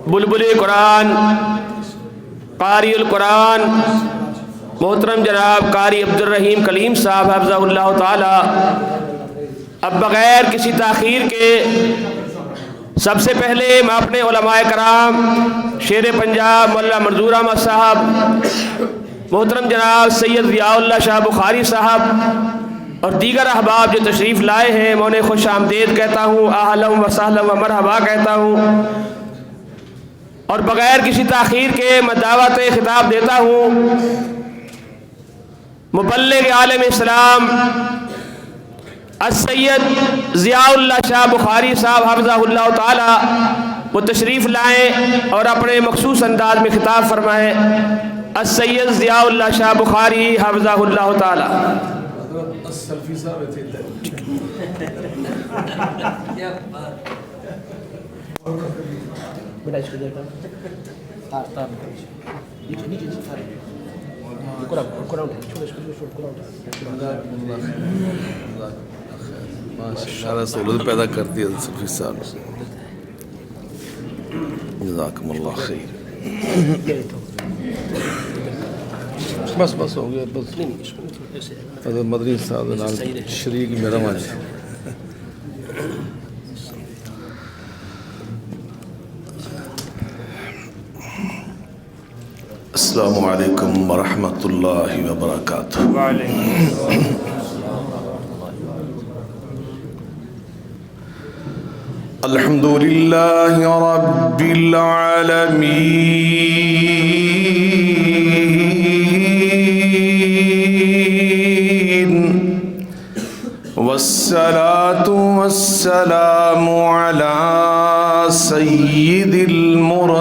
بلبل قرآن، قاری القرآن محترم جناب قاری عبدالرحیم کلیم صاحب حفظہ اللہ تعالی، اب بغیر کسی تاخیر کے سب سے پہلے میں اپنے علماء کرام شیر پنجاب مولانا منظور احمد صاحب، محترم جناب سید ضیاء اللہ شاہ بخاری صاحب اور دیگر احباب جو تشریف لائے ہیں، میں انہیں خوش آمدید کہتا ہوں، اہلا و سہلا و مرحبا کہتا ہوں، اور بغیر کسی تاخیر کے میں دعوت خطاب دیتا ہوں مبلغ عالم اسلام السید ضیاء اللہ شاہ بخاری صاحب حفظہ اللہ تعالی، وہ تشریف لائیں اور اپنے مخصوص انداز میں خطاب فرمائیں۔ السید ضیاء اللہ شاہ بخاری حفظہ اللہ تعالی۔ ماشاءاللہ سہولت پیدا کرتی ہے سلفی صاحب، جزاکم اللہ خیر۔ بس ہو گیا، بس حضرت مدنی صاحب نال شریک میرا ماج۔ السلام علیکم ورحمۃ اللہ وبرکاتہ۔ الحمد للہ رب العالمین، والصلاة والسلام على سید المرسلین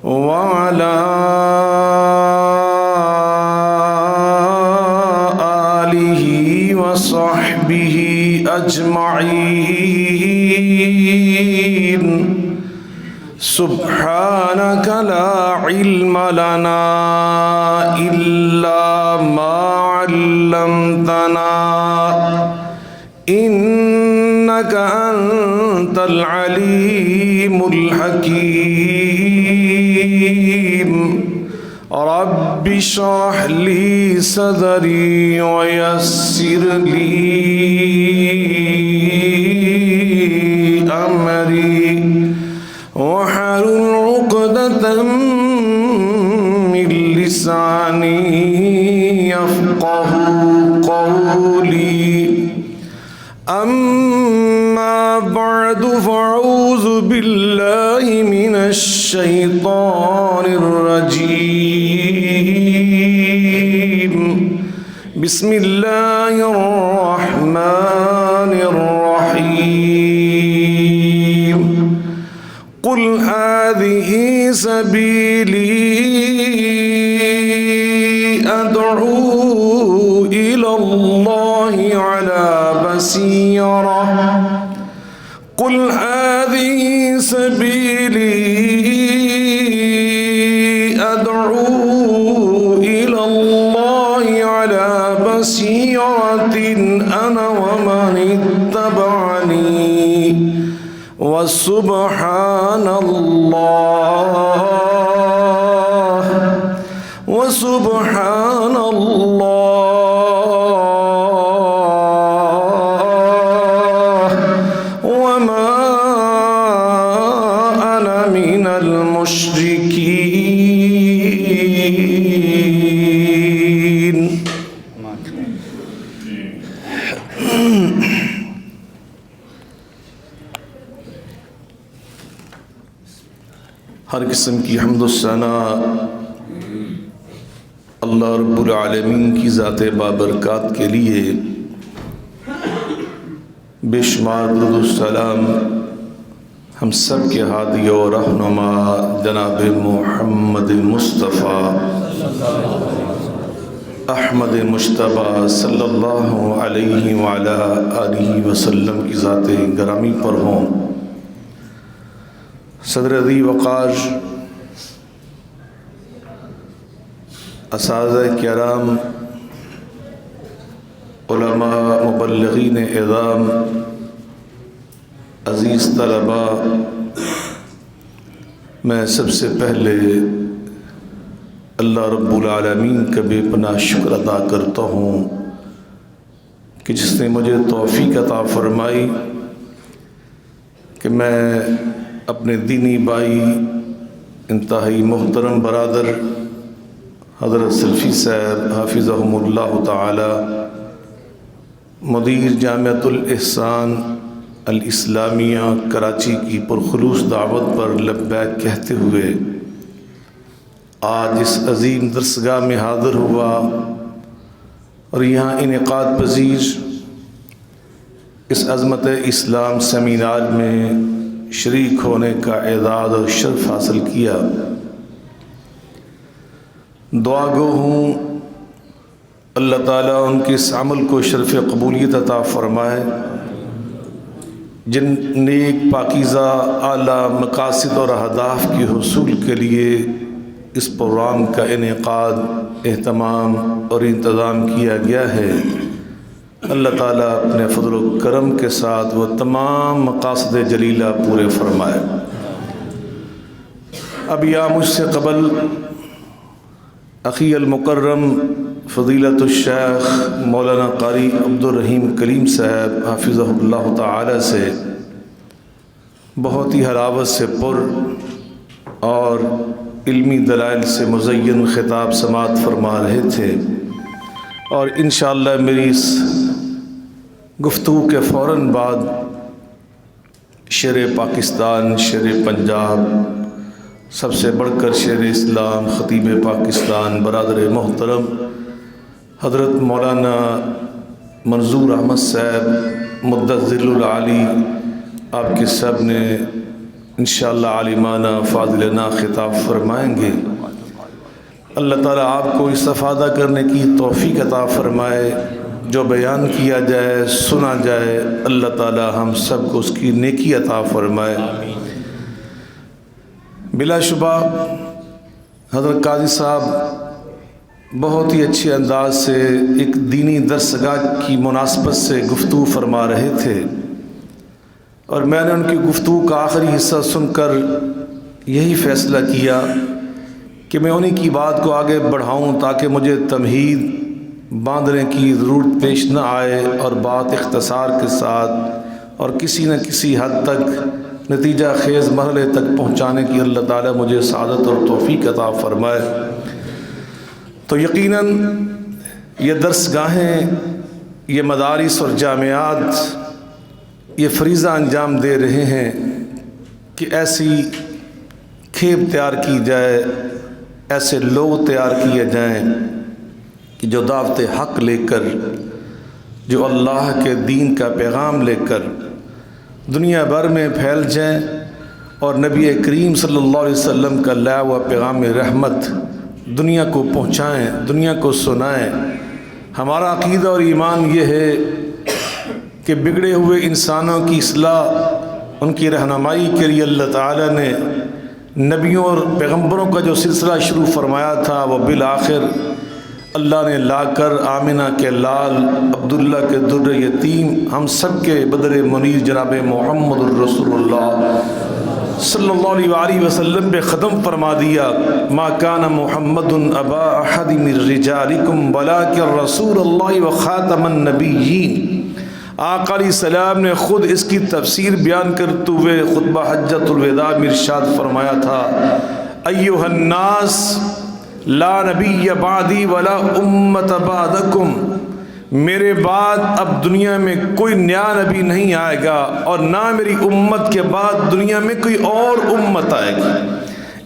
وعلى آلہ وصحبہ اجمعین۔ سبحانک لا علم لنا الا ما علمتنا انک انت العلیم الحکیم۔ رب اشرح لی صدری ویسر لی امری واحلل عقدۃ من لسانی یفقهوا قولی۔ اما بعد فاعوذ باللہ من الشیطان الرجیم۔ بسم اللہ الرحمن الرحیم۔ قل هذه سبیلی ادعو إلى الله على بصيرة۔ قل هذه سبيلي أدعو إلى الله على بصيرة أنا ومن اتبعني وسبحان الله وسبحان الله وما أنا من المشركين۔ ہر قسم کی حمد و ثنا اللہ رب العالمین کی ذات بابرکات کے لیے، بے شمار درود و سلام ہم سب کے ہادی و رہنما جناب محمد مصطفیٰ احمد مجتبیٰ صلی اللہ علیہ وعلی آلہ وسلم کی ذات گرامی پر ہوں۔ صدر ذی وقار، اساتذہ کرام، علماء، مبلغین اعظام، عزیز طلباء، میں سب سے پہلے اللہ رب العالمین کا بے پناہ شکر ادا کرتا ہوں کہ جس نے مجھے توفیق عطا فرمائی کہ میں اپنے دینی بھائی انتہائی محترم برادر حضرت سلفی صاحب حافظہم اللہ تعالی مدیر جامعۃ الاحسان الاسلامیہ کراچی کی پرخلوص دعوت پر لبیک کہتے ہوئے آج اس عظیم درسگاہ میں حاضر ہوا اور یہاں انعقاد پذیر اس عظمت اسلام سیمینار میں شریک ہونے کا اعزاز اور شرف حاصل کیا۔ دعا گو ہوں اللہ تعالیٰ ان کے اس عمل کو شرف قبولیت عطا فرمائے، جن نیک پاکیزہ اعلیٰ مقاصد اور اہداف کے حصول کے لیے اس پروگرام کا انعقاد، اہتمام اور انتظام کیا گیا ہے، اللہ تعالیٰ اپنے فضل و کرم کے ساتھ وہ تمام مقاصد جلیلہ پورے فرمائے۔ اب یا مجھ سے قبل اخی المکرم فضیلت الشیخ مولانا قاری عبدالرحیم کلیم صاحب حافظہ اللہ تعالی سے بہت ہی حلاوت سے پر اور علمی دلائل سے مزین خطاب سماعت فرما رہے تھے، اور انشاءاللہ میری اس گفتگو کے فوراً بعد شیر پاکستان، شیر پنجاب، سب سے بڑھ کر شیر اسلام، خطیب پاکستان برادر محترم حضرت مولانا منظور احمد صاحب مدث ذل العالی آپ کے سب نے انشاءاللہ عالمانہ فاضلانہ خطاب فرمائیں گے۔ اللہ تعالیٰ آپ کو استفادہ کرنے کی توفیق عطا فرمائے، جو بیان کیا جائے سنا جائے اللہ تعالیٰ ہم سب کو اس کی نیکی عطا فرمائے۔ بلا شبہ حضرت قاضی صاحب بہت ہی اچھے انداز سے ایک دینی درسگاہ کی مناسبت سے گفتگو فرما رہے تھے، اور میں نے ان کی گفتگو کا آخری حصہ سن کر یہی فیصلہ کیا کہ میں انہی کی بات کو آگے بڑھاؤں تاکہ مجھے تمہید باندھنے کی ضرورت پیش نہ آئے، اور بات اختصار کے ساتھ اور کسی نہ کسی حد تک نتیجہ خیز مرحلے تک پہنچانے کی اللہ تعالیٰ مجھے سعادت اور توفیق عطا فرمائے۔ تو یقیناً یہ درسگاہیں، یہ مدارس اور جامعات یہ فریضہ انجام دے رہے ہیں کہ ایسی کھیپ تیار کی جائے، ایسے لوگ تیار کیے جائیں کہ جو دعوت حق لے کر، جو اللہ کے دین کا پیغام لے کر دنیا بھر میں پھیل جائیں، اور نبی کریم صلی اللہ علیہ وسلم کا لایا ہوا پیغام رحمت دنیا کو پہنچائیں، دنیا کو سنائیں۔ ہمارا عقیدہ اور ایمان یہ ہے کہ بگڑے ہوئے انسانوں کی اصلاح، ان کی رہنمائی کے لیے اللہ تعالیٰ نے نبیوں اور پیغمبروں کا جو سلسلہ شروع فرمایا تھا، وہ بالآخر اللہ نے لا کر آمنہ کے لال، عبداللہ کے در یتیم، ہم سب کے بدر منیر جناب محمد الرسول اللہ صلی اللہ علیہ وآلہ وسلم پہ ختم فرما دیا۔ ما کان محمد ابا احد من رجالکم ولکن رسول اللہ وخاتم النبیین۔ آقا علیہ السلام نے خود اس کی تفسیر بیان کرتے ہوئے خطبہ حجۃ الوداع میں ارشاد فرمایا تھا، ایھا الناس لا نبی بعدی ولا امت بعدکم، میرے بعد اب دنیا میں کوئی نیا نبی نہیں آئے گا، اور نہ میری امت کے بعد دنیا میں کوئی اور امت آئے گی۔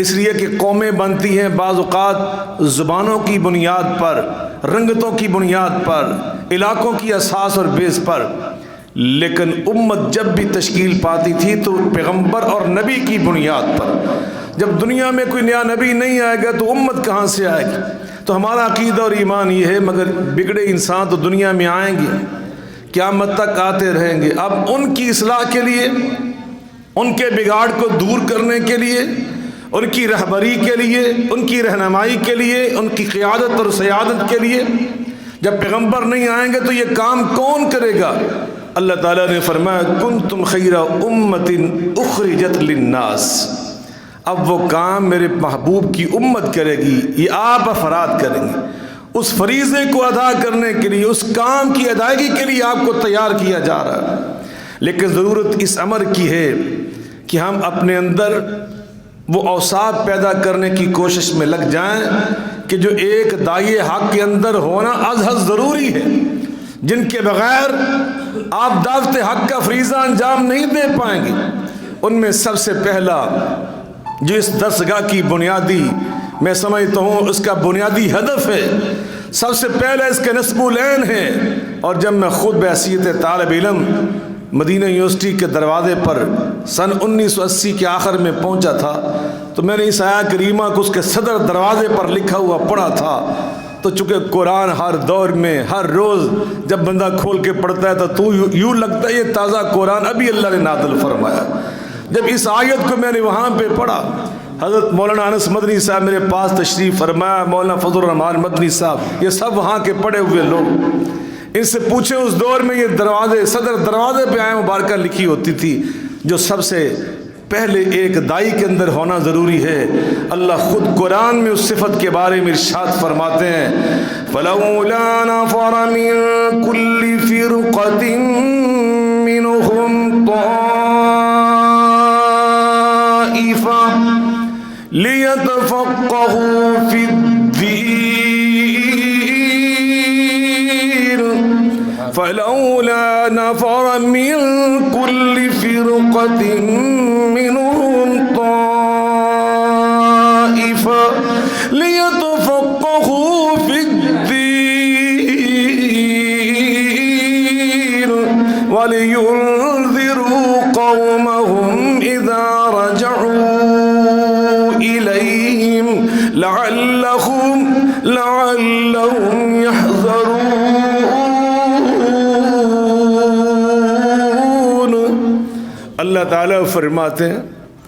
اس لیے کہ قومیں بنتی ہیں بعض اوقات زبانوں کی بنیاد پر، رنگتوں کی بنیاد پر، علاقوں کی اساس اور بیس پر، لیکن امت جب بھی تشکیل پاتی تھی تو پیغمبر اور نبی کی بنیاد پر۔ جب دنیا میں کوئی نیا نبی نہیں آئے گا تو امت کہاں سے آئے گی؟ تو ہمارا عقیدہ اور ایمان یہ ہے، مگر بگڑے انسان تو دنیا میں آئیں گے، قیامت تک آتے رہیں گے۔ اب ان کی اصلاح کے لیے، ان کے بگاڑ کو دور کرنے کے لیے، ان کی رہبری کے لیے، ان کی رہنمائی کے لیے، ان کی قیادت اور سیادت کے لیے جب پیغمبر نہیں آئیں گے تو یہ کام کون کرے گا؟ اللہ تعالیٰ نے فرمایا کنتم خیر امت اخرجت للناس، اب وہ کام میرے محبوب کی امت کرے گی، یہ آپ افراد کریں گے۔ اس فریضے کو ادا کرنے کے لیے، اس کام کی ادائیگی کے لیے آپ کو تیار کیا جا رہا ہے، لیکن ضرورت اس امر کی ہے کہ ہم اپنے اندر وہ اوصاف پیدا کرنے کی کوشش میں لگ جائیں کہ جو ایک داعی حق کے اندر ہونا از حد ضروری ہے، جن کے بغیر آپ دعوت حق کا فریضہ انجام نہیں دے پائیں گے۔ ان میں سب سے پہلا جو اس درسگاہ کی بنیادی میں سمجھتا ہوں اس کا بنیادی ہدف ہے، سب سے پہلے اس کے نصب العین ہے۔ اور جب میں خود بحیثیت طالب علم مدینہ یونیورسٹی کے دروازے پر سن 1980 کے آخر میں پہنچا تھا تو میں نے اس آیت کریمہ کو اس کے صدر دروازے پر لکھا ہوا پڑھا تھا، تو چونکہ قرآن ہر دور میں ہر روز جب بندہ کھول کے پڑھتا ہے تو یوں لگتا ہے یہ تازہ قرآن ابھی اللہ نے نازل فرمایا۔ جب اس آیت کو میں نے وہاں پہ پڑھا، حضرت مولانا انس مدنی صاحب میرے پاس تشریف فرمایا، مولانا فضل الرحمان مدنی صاحب، یہ سب وہاں کے پڑھے ہوئے لوگ، ان سے پوچھیں اس دور میں یہ دروازے صدر دروازے پہ آئے مبارکہ لکھی ہوتی تھی، جو سب سے پہلے ایک دائی کے اندر ہونا ضروری ہے۔ اللہ خود قرآن میں اس صفت کے بارے میں ارشاد فرماتے ہیں فَلَوْلَا نَفَرَ مِن كُلِّ فِرْقَةٍ مِّنْهُمْ طَائِفَةٌ لِيَتَفَقَّهُوا فِي الدِّينِ فَلَوْلَا نَفَرَ مِن كُلِّ فِرْقَةٍ مِّنْهُمْ طَائِفَةٌ لِيَتَفَقَّهُوا فِي الدِّينِ وَلِيُنذِرُوا قَوْمَهُمْ إِذَا رَجَعُوا إِلَيْهِمْ لَعَلَّهُمْ يَحْذَرُونَ۔ اللہ تعالیٰ فرماتے ہیں